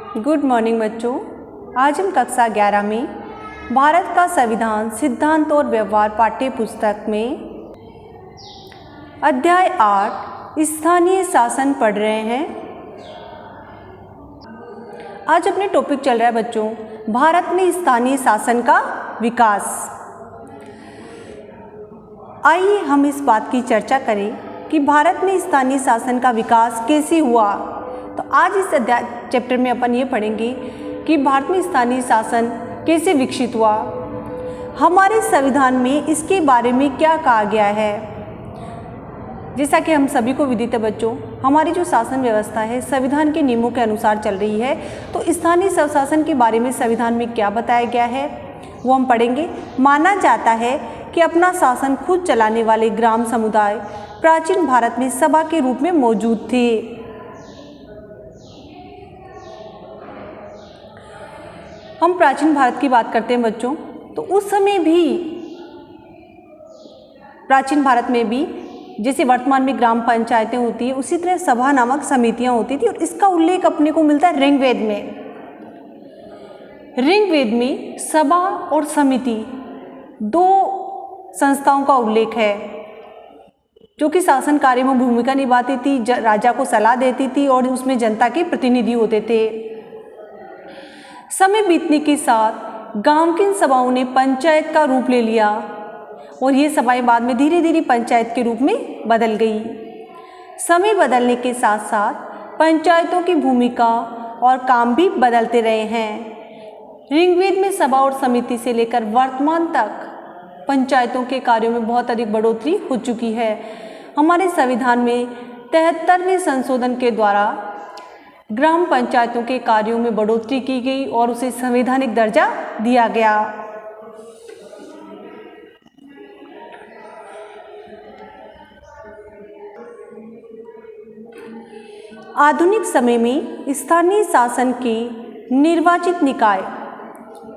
Good morning बच्चों। आज हम कक्षा 11 में भारत का संविधान सिद्धांत और व्यवहार पाठ्य पुस्तक में अध्याय 8 स्थानीय शासन पढ़ रहे हैं। आज अपने टॉपिक चल रहा है बच्चों, भारत में स्थानीय शासन का विकास। आइए हम इस बात की चर्चा करें कि भारत में स्थानीय शासन का विकास कैसे हुआ। तो आज इस अध्याय चैप्टर में अपन ये पढ़ेंगे कि भारत में स्थानीय शासन कैसे विकसित हुआ, हमारे संविधान में इसके बारे में क्या कहा गया है। जैसा कि हम सभी को विदित है बच्चों, हमारी जो शासन व्यवस्था है संविधान के नियमों के अनुसार चल रही है। तो स्थानीय स्वशासन के बारे में संविधान में क्या बताया गया है वो हम पढ़ेंगे। माना जाता है कि अपना शासन खुद चलाने वाले ग्राम समुदाय प्राचीन भारत में सभा के रूप में मौजूद थे। हम प्राचीन भारत की बात करते हैं बच्चों, तो उस समय भी प्राचीन भारत में भी जैसे वर्तमान में ग्राम पंचायतें होती है, उसी तरह सभा नामक समितियां होती थी। और इसका उल्लेख अपने को मिलता है ऋग्वेद में। ऋग्वेद में सभा और समिति दो संस्थाओं का उल्लेख है जो कि शासन कार्य में भूमिका निभाती थी, राजा को सलाह देती थी और उसमें जनता के प्रतिनिधि होते थे। समय बीतने के साथ गांव की सभाओं ने पंचायत का रूप ले लिया और ये सभाएं बाद में धीरे धीरे पंचायत के रूप में बदल गई। समय बदलने के साथ साथ पंचायतों की भूमिका और काम भी बदलते रहे हैं। ऋग्वेद में सभा और समिति से लेकर वर्तमान तक पंचायतों के कार्यों में बहुत अधिक बढ़ोतरी हो चुकी है। हमारे संविधान में 73वें संशोधन के द्वारा ग्राम पंचायतों के कार्यों में बढ़ोतरी की गई और उसे संवैधानिक दर्जा दिया गया। आधुनिक समय में स्थानीय शासन के निर्वाचित निकाय,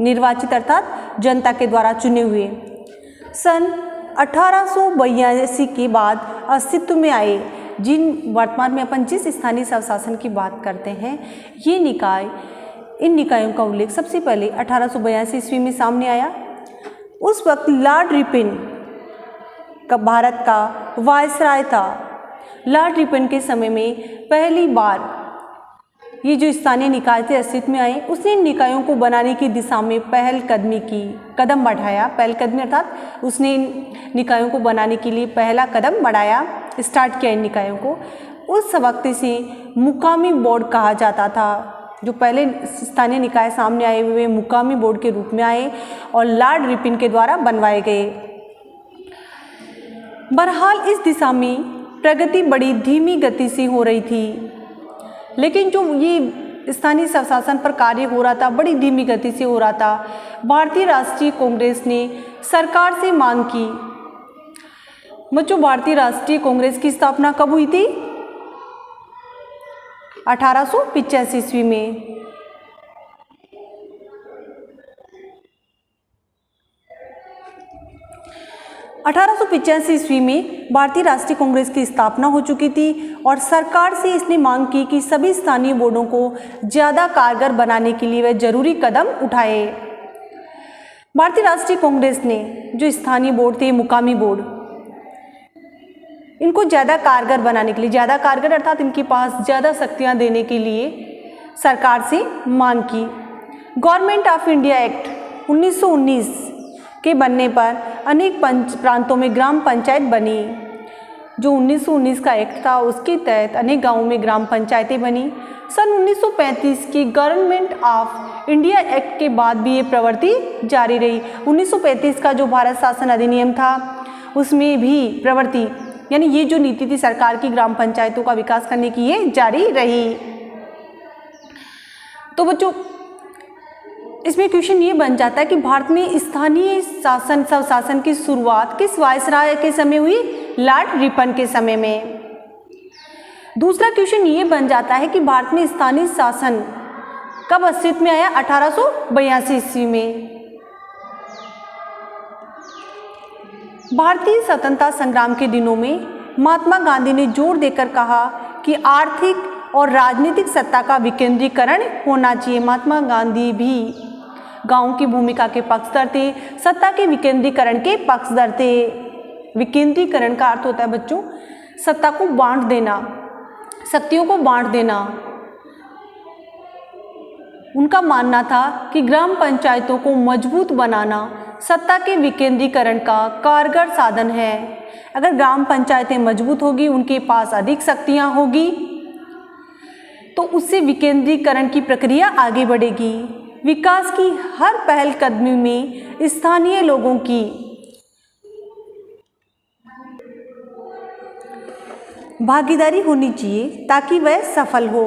निर्वाचित अर्थात जनता के द्वारा चुने हुए, सन 1882 के बाद अस्तित्व में आए। जिन वर्तमान में अपन जिस स्थानीय स्वशासन की बात करते हैं, ये निकाय, इन निकायों का उल्लेख सबसे पहले 1882 ईस्वी में सामने आया। उस वक्त लॉर्ड रिपन का भारत का वायसराय था। लॉर्ड रिपन के समय में पहली बार ये जो स्थानीय निकाय थे अस्तित्व में आए। उसने इन निकायों को बनाने की दिशा में कदम बढ़ाया। पहलकदमी अर्थात उसने इन निकायों को बनाने के लिए पहला कदम बढ़ाया, स्टार्ट किया इन निकायों को। उस वक्त से मुकामी बोर्ड कहा जाता था। जो पहले स्थानीय निकाय सामने आए हुए मुकामी बोर्ड के रूप में आए और लॉर्ड रिपन के द्वारा बनवाए गए। बहरहाल इस दिशा में प्रगति बड़ी धीमी गति से हो रही थी, लेकिन जो ये स्थानीय स्वशासन पर कार्य हो रहा था बड़ी धीमी गति से हो रहा था। भारतीय राष्ट्रीय कांग्रेस ने सरकार से मांग की। बच्चों, भारतीय राष्ट्रीय कांग्रेस की स्थापना कब हुई थी? 1885 ईस्वी में। ईस्वी में भारतीय राष्ट्रीय कांग्रेस की स्थापना हो चुकी थी और सरकार से इसने मांग की कि सभी स्थानीय बोर्डों को ज़्यादा कारगर बनाने के लिए वह जरूरी कदम उठाए। भारतीय राष्ट्रीय कांग्रेस ने जो स्थानीय बोर्ड थे, मुकामी बोर्ड, इनको ज़्यादा कारगर बनाने के लिए, ज़्यादा कारगर अर्थात इनके पास ज़्यादा शक्तियाँ देने के लिए सरकार से मांग की। गवर्नमेंट ऑफ इंडिया एक्ट 1919 के बनने पर अनेक प्रांतों में ग्राम पंचायत बनी। जो 1919 का एक्ट था उसके तहत अनेक गांवों में ग्राम पंचायतें बनी। सन 1935 की गवर्नमेंट ऑफ इंडिया एक्ट के बाद भी ये प्रवृत्ति जारी रही। 1935 का जो भारत शासन अधिनियम था उसमें भी प्रवृत्ति, यानी ये जो नीति थी सरकार की ग्राम पंचायतों का विकास करने की, ये जारी रही। तो बच्चों, इसमें क्वेश्चन ये बन जाता है कि भारत में स्थानीय शासन स्वशासन की शुरुआत किस वायसराय के समय हुई? लॉर्ड रिपन के समय में। दूसरा क्वेश्चन ये बन जाता है कि भारत में स्थानीय शासन कब अस्तित्व में आया? 1882 ईस्वी में। भारतीय स्वतंत्रता संग्राम के दिनों में महात्मा गांधी ने जोर देकर कहा कि आर्थिक और राजनीतिक सत्ता का विकेंद्रीकरण होना चाहिए। महात्मा गांधी भी गांवों की भूमिका के पक्षधर थे, सत्ता के विकेंद्रीकरण के पक्षधर थे। विकेंद्रीकरण का अर्थ होता है बच्चों सत्ता को बांट देना, शक्तियों को बांट देना। उनका मानना था कि ग्राम पंचायतों को मजबूत बनाना सत्ता के विकेंद्रीकरण का कारगर साधन है। अगर ग्राम पंचायतें मजबूत होगी, उनके पास अधिक शक्तियां होगी, तो उससे विकेंद्रीकरण की प्रक्रिया आगे बढ़ेगी। विकास की हर पहल कदमी में स्थानीय लोगों की भागीदारी होनी चाहिए ताकि वह सफल हो।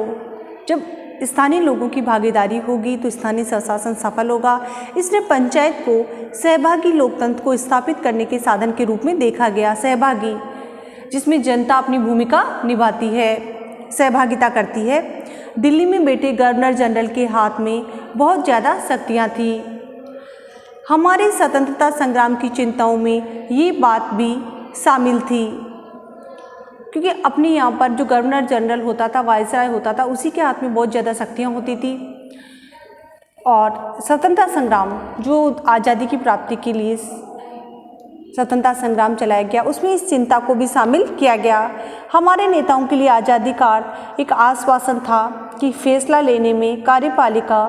जब स्थानीय लोगों की भागीदारी होगी तो स्थानीय स्वशासन सफल होगा। इसलिए पंचायत को सहभागी लोकतंत्र को स्थापित करने के साधन के रूप में देखा गया। सहभागी, जिसमें जनता अपनी भूमिका निभाती है, सहभागिता करती है। दिल्ली में बैठे गवर्नर जनरल के हाथ में बहुत ज़्यादा शक्तियाँ थी। हमारे स्वतंत्रता संग्राम की चिंताओं में ये बात भी शामिल थी, क्योंकि अपने यहाँ पर जो गवर्नर जनरल होता था, वायसराय होता था, उसी के हाथ में बहुत ज़्यादा शक्तियाँ होती थी। और स्वतंत्रता संग्राम जो आज़ादी की प्राप्ति के लिए स्वतंत्रता संग्राम चलाया गया, उसमें इस चिंता को भी शामिल किया गया। हमारे नेताओं के लिए आज़ादी का अर्थ एक आश्वासन था कि फैसला लेने में कार्यपालिका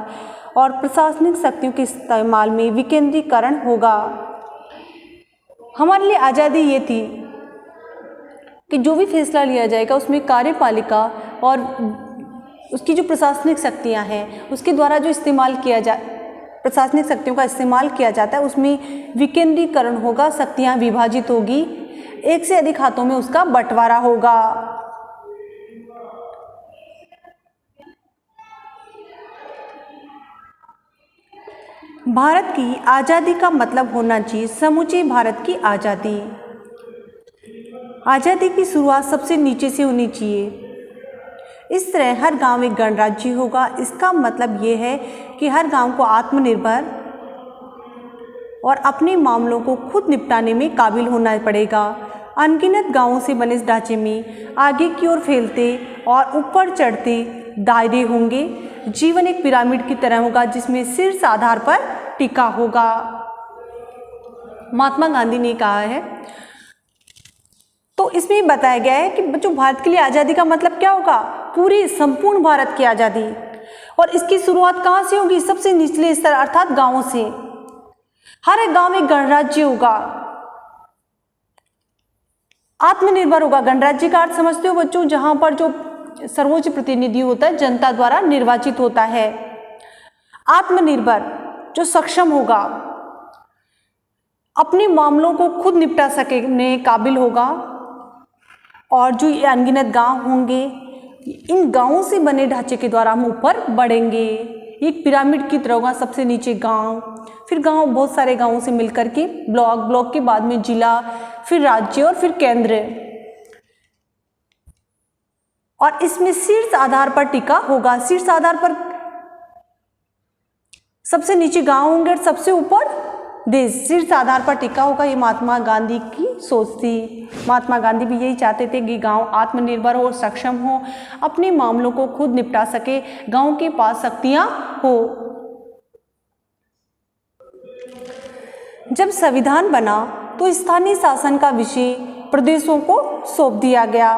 और प्रशासनिक शक्तियों के इस्तेमाल में विकेंद्रीकरण होगा। हमारे लिए आज़ादी ये थी कि जो भी फैसला लिया जाएगा उसमें कार्यपालिका और उसकी जो प्रशासनिक शक्तियां हैं उसके द्वारा जो इस्तेमाल किया प्रशासनिक शक्तियों का इस्तेमाल किया जाता है, उसमें विकेंद्रीकरण होगा, शक्तियां विभाजित होगी, एक से अधिक हाथों में उसका बंटवारा होगा। भारत की आज़ादी का मतलब होना चाहिए समूचे भारत की आज़ादी। आज़ादी की शुरुआत सबसे नीचे से होनी चाहिए। इस तरह हर गांव एक गणराज्य होगा। इसका मतलब ये है कि हर गांव को आत्मनिर्भर और अपने मामलों को खुद निपटाने में काबिल होना पड़ेगा। अनगिनत गांवों से बने इस ढांचे में आगे की ओर फैलते और ऊपर चढ़ते दायरे होंगे। जीवन एक पिरामिड की तरह होगा जिसमें शीर्ष आधार पर टिका होगा। महात्मा गांधी ने कहा है। तो इसमें बताया गया है कि बच्चों भारत के लिए आज़ादी का मतलब क्या होगा, पूरी संपूर्ण भारत की आज़ादी। और इसकी शुरुआत कहाँ से होगी, सबसे निचले स्तर अर्थात गांवों से। हर एक गांव में गणराज्य होगा, आत्मनिर्भर होगा। गणराज्य का अर्थ समझते हो बच्चों, जहां पर जो सर्वोच्च प्रतिनिधि होता है जनता द्वारा निर्वाचित होता है। आत्मनिर्भर, जो सक्षम होगा, अपने मामलों को खुद निपटा सकने काबिल होगा। और जो ये अनगिनत गांव होंगे, इन गांवों से बने ढांचे के द्वारा हम ऊपर बढ़ेंगे। एक पिरामिड की तरह होगा, सबसे नीचे गांव, फिर गांव बहुत सारे गांवों से मिलकर के ब्लॉक, ब्लॉक के बाद में जिला, फिर राज्य और फिर केंद्र। और इसमें शीर्ष आधार पर टिका होगा। शीर्ष आधार पर सबसे नीचे गांव होंगे और सबसे ऊपर देश। शीर्ष आधार पर टिका होगा। ये महात्मा गांधी की सोच थी। महात्मा गांधी भी यही चाहते थे कि गांव आत्मनिर्भर हो, सक्षम हो, अपने मामलों को खुद निपटा सके, गांव के पास शक्तियां हो। जब संविधान बना तो स्थानीय शासन का विषय प्रदेशों को सौंप दिया गया।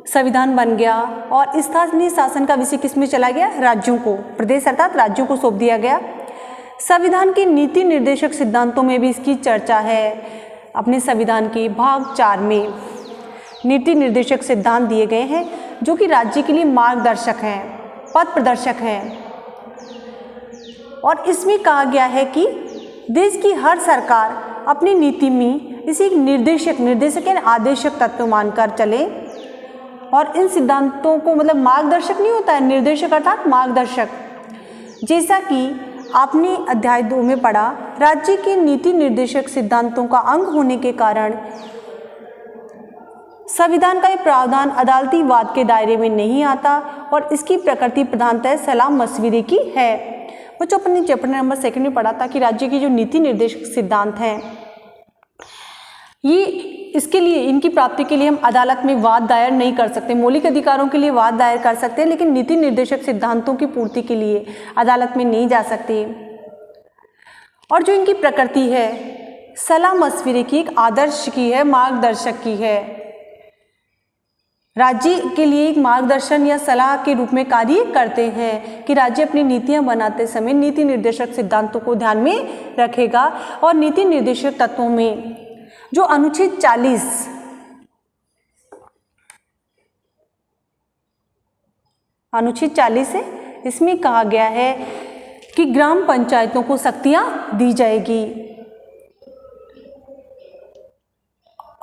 संविधान बन गया और स्थानीय शासन का विषय किसमें चला गया, राज्यों को। प्रदेश अर्थात राज्यों को सौंप दिया गया। संविधान के नीति निर्देशक सिद्धांतों में भी इसकी चर्चा है। अपने संविधान के भाग 4 में नीति निर्देशक सिद्धांत दिए गए हैं जो कि राज्य के लिए मार्गदर्शक हैं, पथ प्रदर्शक हैं। और इसमें कहा गया है कि देश की हर सरकार अपनी नीति में इसे एक निर्देशक यानी आदेशक तत्व मानकर चले। और इन सिद्धांतों को मतलब मार्गदर्शक नहीं होता है, निर्देशक अर्थात मार्गदर्शक। जैसा कि आपने अध्याय 2 में पढ़ा, राज्य के नीति निर्देशक सिद्धांतों का अंग होने के कारण संविधान का ये प्रावधान अदालती वाद के दायरे में नहीं आता और इसकी प्रकृति प्रधानतः सलाह मशविरे की है। बच्चों अपने चैप्टर नंबर 2 में पढ़ा था कि राज्य की जो नीति निर्देशक सिद्धांत हैं ये इसके लिए, इनकी प्राप्ति के लिए हम अदालत में वाद दायर नहीं कर सकते। मौलिक अधिकारों के लिए वाद दायर कर सकते हैं, लेकिन नीति निर्देशक सिद्धांतों की पूर्ति के लिए अदालत में नहीं जा सकते। और जो इनकी प्रकृति है सलाह मशविरे की, एक आदर्श की है, मार्गदर्शक की है, राज्य के लिए एक मार्गदर्शन या सलाह के रूप में कार्य करते हैं कि राज्य अपनी नीतियां बनाते समय नीति निर्देशक सिद्धांतों को ध्यान में रखेगा। और नीति निर्देशक तत्वों में जो अनुच्छेद 40 है, इसमें कहा गया है कि ग्राम पंचायतों को शक्तियां दी जाएगी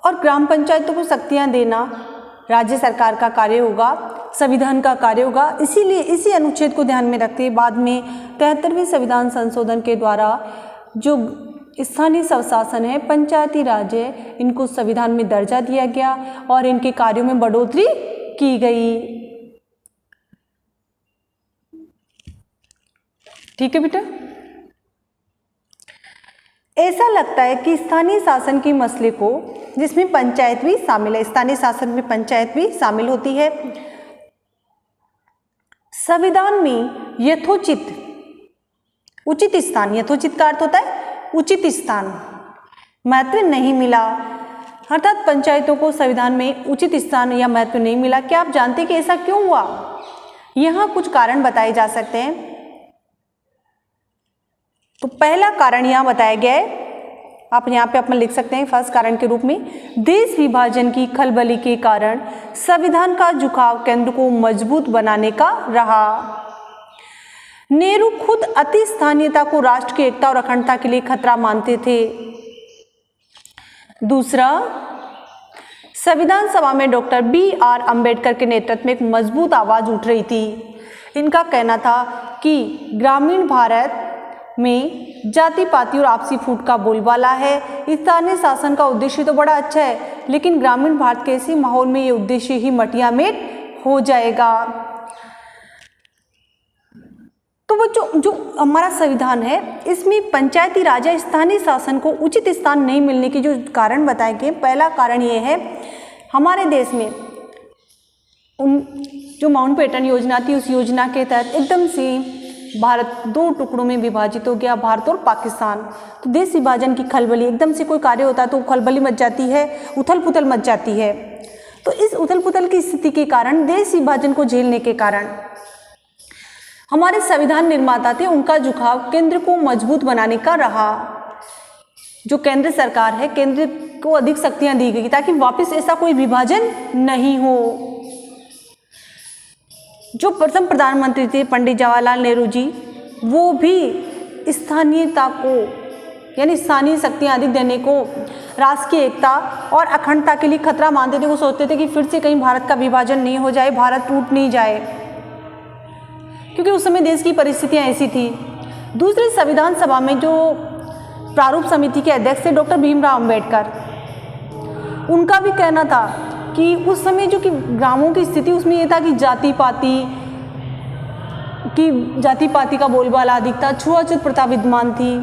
और ग्राम पंचायतों को शक्तियां देना राज्य सरकार का कार्य होगा, संविधान का कार्य होगा। इसीलिए इसी अनुच्छेद को ध्यान में रखते बाद में 73वें संविधान संशोधन के द्वारा जो स्थानीय स्वशासन है, पंचायती राज है, इनको संविधान में दर्जा दिया गया और इनके कार्यों में बढ़ोतरी की गई। ठीक है बेटा। ऐसा लगता है कि स्थानीय शासन के मसले को, जिसमें पंचायत भी शामिल है, स्थानीय शासन में पंचायत भी शामिल होती है, संविधान में यथोचित उचित स्थान, यथोचित का अर्थ होता है उचित स्थान, महत्व नहीं मिला। अर्थात पंचायतों को संविधान में उचित स्थान या महत्व नहीं मिला। क्या आप जानते हैं कि ऐसा क्यों हुआ? यहाँ कुछ कारण बताए जा सकते हैं। तो पहला कारण यहाँ बताया गया है, आप यहाँ पे अपना लिख सकते हैं फर्स्ट कारण के रूप में, देश विभाजन की खलबली के कारण संविधान का झुकाव केंद्र को मजबूत बनाने का रहा। नेहरू खुद अति स्थानीयता को राष्ट्र की एकता और अखंडता के लिए खतरा मानते थे। दूसरा, संविधान सभा में डॉक्टर BR अम्बेडकर के नेतृत्व में एक मजबूत आवाज उठ रही थी। इनका कहना था कि ग्रामीण भारत में जाति पाति और आपसी फूट का बोलबाला है। स्थानीय शासन का उद्देश्य तो बड़ा अच्छा है, लेकिन ग्रामीण भारत के ऐसे माहौल में ये उद्देश्य ही मटियामेट हो जाएगा। तो वो जो हमारा संविधान है, इसमें पंचायती राज या स्थानीय शासन को उचित स्थान नहीं मिलने के जो कारण बताए गए, पहला कारण ये है, हमारे देश में जो माउंटबेटन योजना थी, उस योजना के तहत एकदम से भारत दो टुकड़ों में विभाजित हो गया, भारत और पाकिस्तान। तो देश विभाजन की खलबली, एकदम से कोई कार्य होता है तो खलबली मच जाती है, उथल पुथल मच जाती है। तो इस उथल पुथल की स्थिति के कारण, देश विभाजन को झेलने के कारण हमारे संविधान निर्माता थे, उनका झुकाव केंद्र को मजबूत बनाने का रहा। जो केंद्र सरकार है, केंद्र को अधिक शक्तियां दी गई ताकि वापस ऐसा कोई विभाजन नहीं हो। जो प्रथम प्रधानमंत्री थे पंडित जवाहरलाल नेहरू जी, वो भी स्थानीयता को यानी स्थानीय शक्तियां अधिक देने को राष्ट्र की एकता और अखंडता के लिए खतरा मानते थे। वो सोचते थे कि फिर से कहीं भारत का विभाजन नहीं हो जाए, भारत टूट नहीं जाए, क्योंकि उस समय देश की परिस्थितियां ऐसी थी। दूसरे, संविधान सभा में जो प्रारूप समिति के अध्यक्ष थे डॉक्टर भीमराव अंबेडकर, उनका भी कहना था कि उस समय जो कि ग्रामों की स्थिति, उसमें यह था कि जाति पाति का बोलबाला अधिक था, छुआछूत प्रथा विद्यमान थी।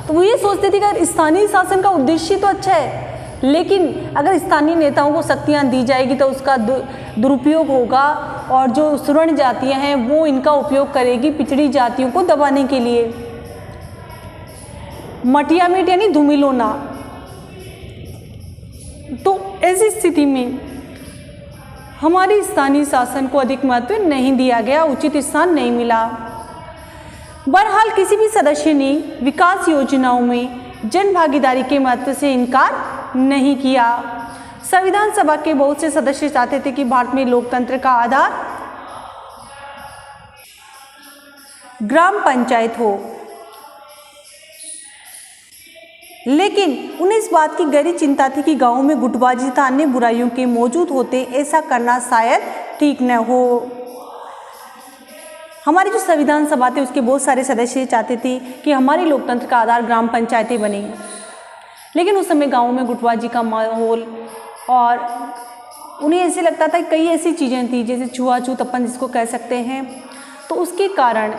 तो वो ये सोचते थे कि अगर स्थानीय शासन का उद्देश्य तो अच्छा है, लेकिन अगर स्थानीय नेताओं को शक्तियां दी जाएगी तो उसका दुरुपयोग होगा और जो सुवर्ण जातियां हैं वो इनका उपयोग करेगी पिछड़ी जातियों को दबाने के लिए। मटियामेट यानी धूमिलोना। तो ऐसी स्थिति में हमारी स्थानीय शासन को अधिक महत्व नहीं दिया गया, उचित स्थान नहीं मिला। बहरहाल किसी भी सदस्य ने विकास योजनाओं में जन भागीदारी के महत्व से इनकार नहीं किया। संविधान सभा के बहुत से सदस्य चाहते थे कि भारत में लोकतंत्र का आधार ग्राम पंचायत हो, लेकिन उन्हें इस बात की गहरी चिंता थी कि गांवों में गुटबाजी तथा अन्य बुराइयों के मौजूद होते ऐसा करना शायद ठीक न हो। हमारी जो संविधान सभा थे उसके बहुत सारे सदस्य चाहते थे कि हमारे लोकतंत्र का आधार ग्राम पंचायतें बने, लेकिन उस समय गांवों में गुटबाजी का माहौल और उन्हें ऐसे लगता था कि कई ऐसी चीज़ें थी जैसे छुआछूत अपन जिसको कह सकते हैं, तो उसके कारण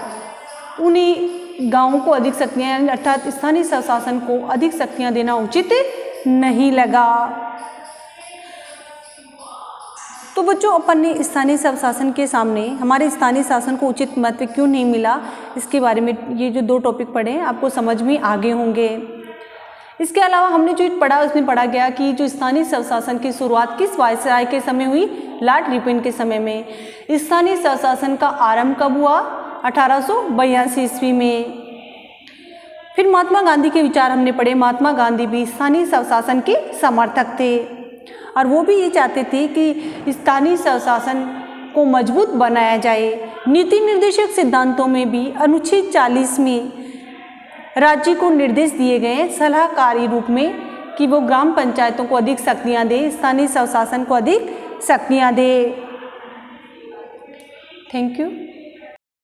उन्हें गाँवों को अधिक शक्तियाँ अर्थात स्थानीय स्वशासन को अधिक शक्तियाँ देना उचित नहीं लगा। तो बच्चों, अपन ने स्थानीय स्वशासन के सामने हमारे स्थानीय शासन को उचित महत्व क्यों नहीं मिला, इसके बारे में ये जो 2 टॉपिक पढ़े हैं आपको समझ में आ गए होंगे। इसके अलावा हमने जो पढ़ा उसमें पढ़ा गया कि जो स्थानीय स्वशासन की शुरुआत किस वायसराय के समय हुई, लॉर्ड रिपन के समय में। स्थानीय स्वशासन का आरंभ कब हुआ, 1882 ईस्वी में। फिर महात्मा गांधी के विचार हमने पढ़े। महात्मा गांधी भी स्थानीय स्वशासन के समर्थक थे और वो भी ये चाहते थे कि स्थानीय स्वशासन को मजबूत बनाया जाए। नीति निर्देशक सिद्धांतों में भी अनुच्छेद 40 में राज्य को निर्देश दिए गए हैं सलाहकारी रूप में कि वो ग्राम पंचायतों को अधिक शक्तियाँ दे, स्थानीय स्वशासन को अधिक शक्तियाँ दे। Thank you.